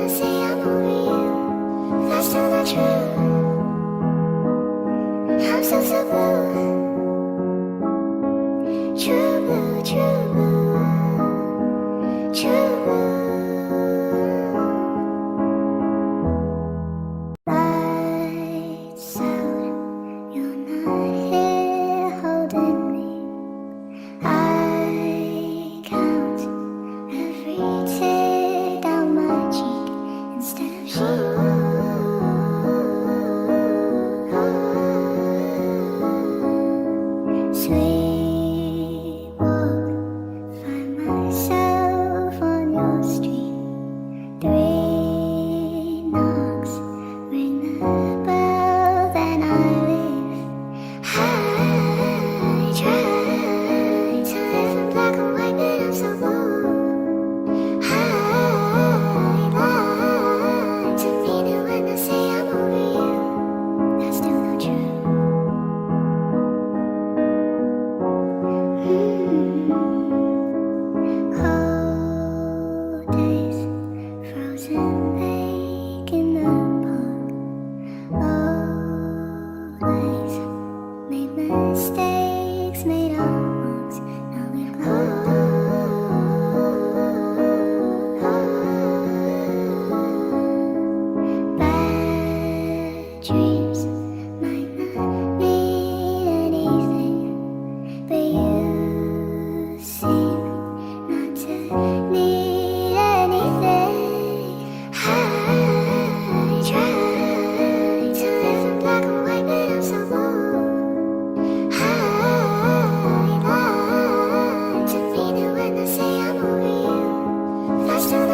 Say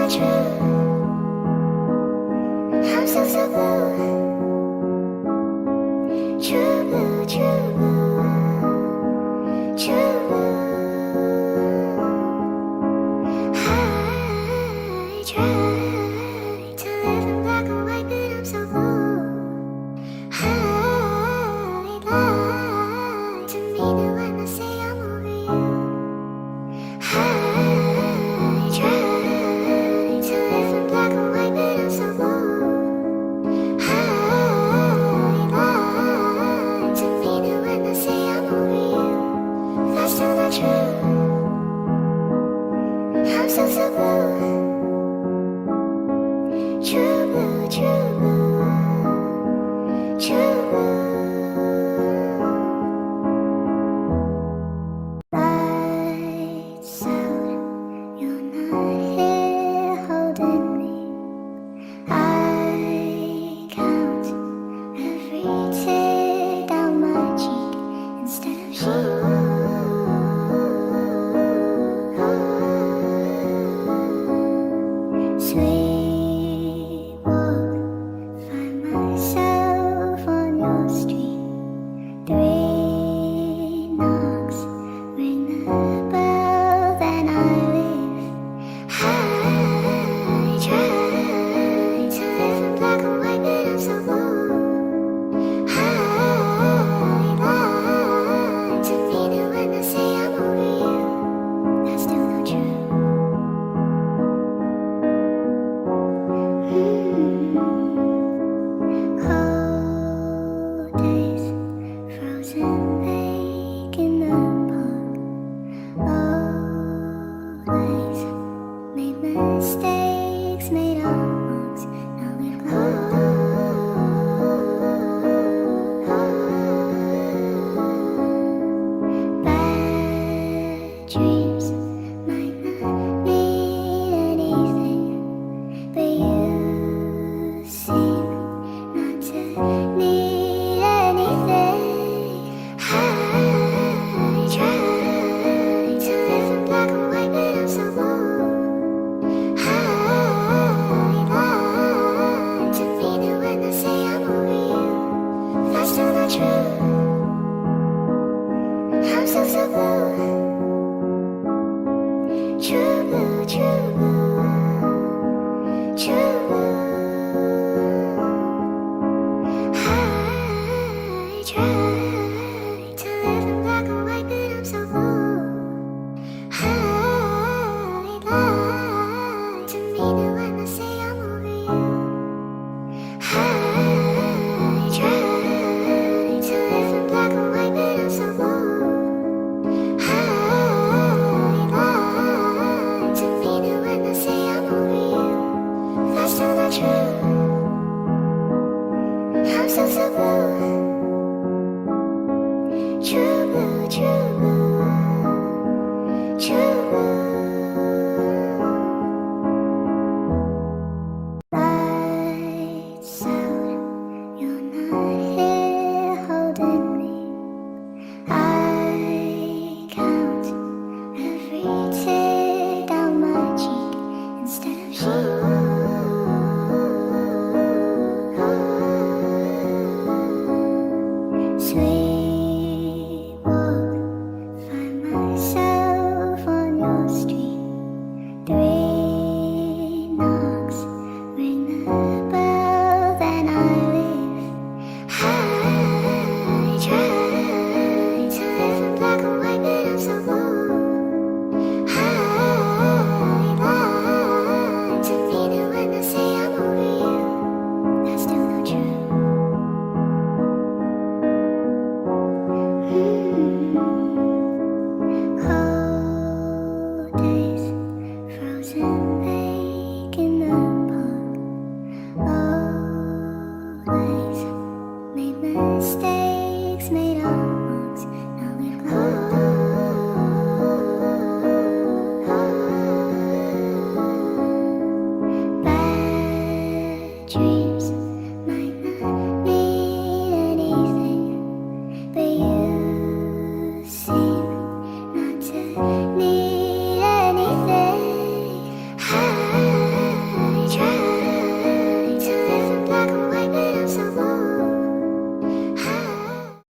not true. I'm so blue. True blue, true blue, true blue. I try to live in black and white, but I'm so blue. I lie to me now when I say I'm over you. I try to live in black and white, but I'm so blue. I lie to me now when I say I'm over you. That's still not true. I'm so blue. True blue, true blue, true blue. Lights out, you're not here holding me. I count every tear down my cheek instead of sheep. Sweet walk, find myself on your street. 3 knocks, ring the bell, then I leave. I try to live in black and white, but I'm so blue. I lie to me now when I say I'm over you. That's still not true. Cold days, frozen lake in the park. Always made mistakes, made our marks. Now we've grown. Bad dreams might not mean anything, but you seem not to need anything. I try to live in black and white, but I'm so blue. I lie to me now when I say I'm over you. That's still not true. I'm so blue. True blue, true blue, true blue. I try to live in black and white, but I'm so blue. I lie to me now when I say I'm over you. I try to live in black and white, but I'm so blue. I lie to me now when I say I'm over you. That's still not true. I'm so blue. True blue, true blue, true blue. Lights out, you're not here holding me. I count every tear down my cheek instead of sheep.